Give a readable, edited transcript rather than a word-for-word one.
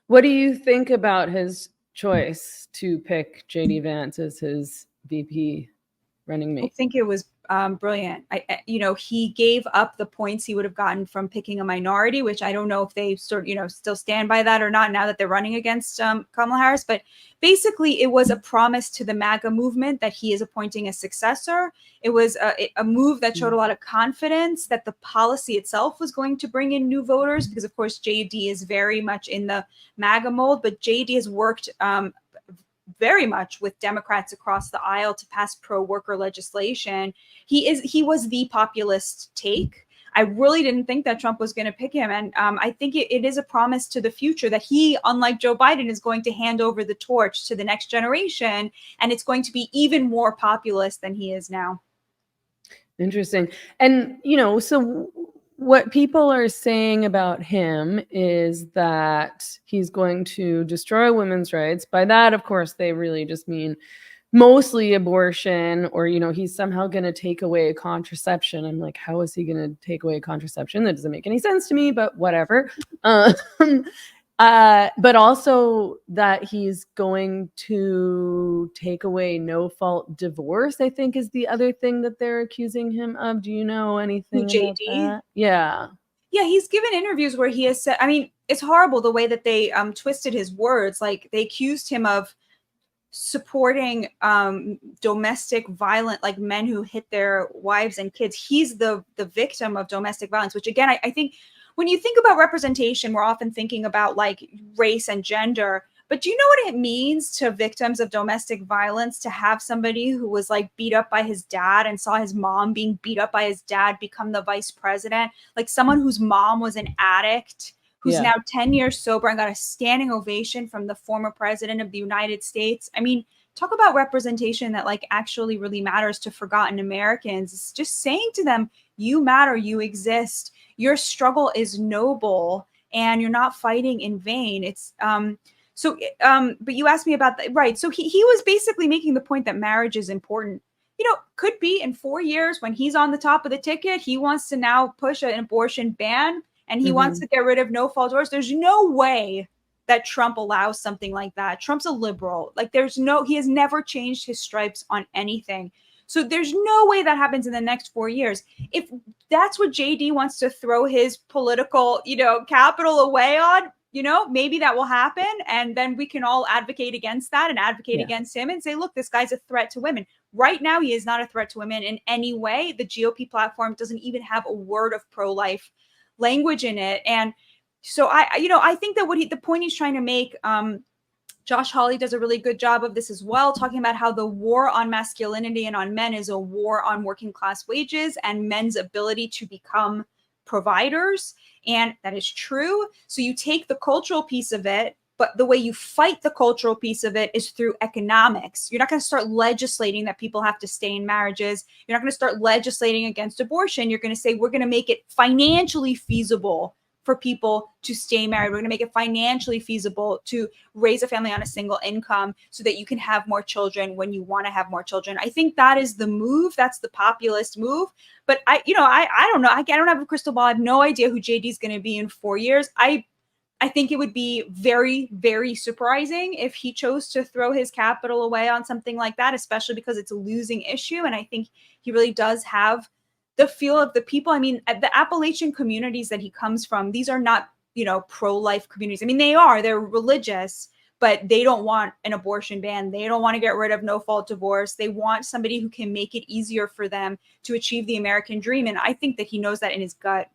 What do you think about his choice to pick JD Vance as his VP running I mate? think it was brilliant. He gave up the points he would have gotten from picking a minority, which I don't know if they still stand by that or not now that they're running against Kamala Harris. But basically, it was a promise to the MAGA movement that he is appointing a successor. It was a move that showed a lot of confidence that the policy itself was going to bring in new voters, because, of course, JD is very much in the MAGA mold, but JD has worked very much with Democrats across the aisle to pass pro-worker legislation. He was the populist take. I really didn't think that Trump was going to pick him. And I think it is a promise to the future that he, unlike Joe Biden, is going to hand over the torch to the next generation. And it's going to be even more populist than he is now. Interesting. And, so what people are saying about him is that he's going to destroy women's rights. By that, of course, they really just mean mostly abortion, or, he's somehow going to take away contraception. I'm like, how is he going to take away contraception? That doesn't make any sense to me, but whatever. But also that he's going to take away no-fault divorce, I think, is the other thing that they're accusing him of. Do you know anything about that? Yeah. Yeah, he's given interviews where he has said, I mean, it's horrible the way that they twisted his words. Like, they accused him of supporting domestic violent, like men who hit their wives and kids. He's the victim of domestic violence, which, again, I think when you think about representation, we're often thinking about like race and gender. But do you know what it means to victims of domestic violence to have somebody who was like beat up by his dad and saw his mom being beat up by his dad become the vice president? Like someone whose mom was an addict, who's now 10 years sober and got a standing ovation from the former president of the United States. I mean, talk about representation that like actually really matters to forgotten Americans. It's just saying to them, you matter, you exist, your struggle is noble, and you're not fighting in vain. It's but you asked me about that, right? So he was basically making the point that marriage is important. Could be in 4 years when he's on the top of the ticket, he wants to now push an abortion ban, and he wants to get rid of no-fault divorce. There's no way that Trump allows something like that. Trump's a liberal. Like he has never changed his stripes on anything. So there's no way that happens in the next 4 years. If that's what JD wants to throw his political, capital away on, maybe that will happen. And then we can all advocate against that and advocate against him and say, look, this guy's a threat to women. Right now, he is not a threat to women in any way. The GOP platform doesn't even have a word of pro-life language in it. And so I think that the point he's trying to make, Josh Hawley does a really good job of this as well, talking about how the war on masculinity and on men is a war on working class wages and men's ability to become providers. And that is true. So you take the cultural piece of it, but the way you fight the cultural piece of it is through economics. You're not going to start legislating that people have to stay in marriages. You're not going to start legislating against abortion. You're going to say, we're going to make it financially feasible for people to stay married. We're going to make it financially feasible to raise a family on a single income so that you can have more children when you want to have more children. I think that is the move. That's the populist move. But I don't know. I don't have a crystal ball. I have no idea who JD is going to be in 4 years. I think it would be very, very surprising if he chose to throw his capital away on something like that, especially because it's a losing issue. And I think he really does have the feel of the people. I mean, the Appalachian communities that he comes from, these are not, pro-life communities. I mean, they're religious, but they don't want an abortion ban. They don't want to get rid of no-fault divorce. They want somebody who can make it easier for them to achieve the American dream. And I think that he knows that in his gut.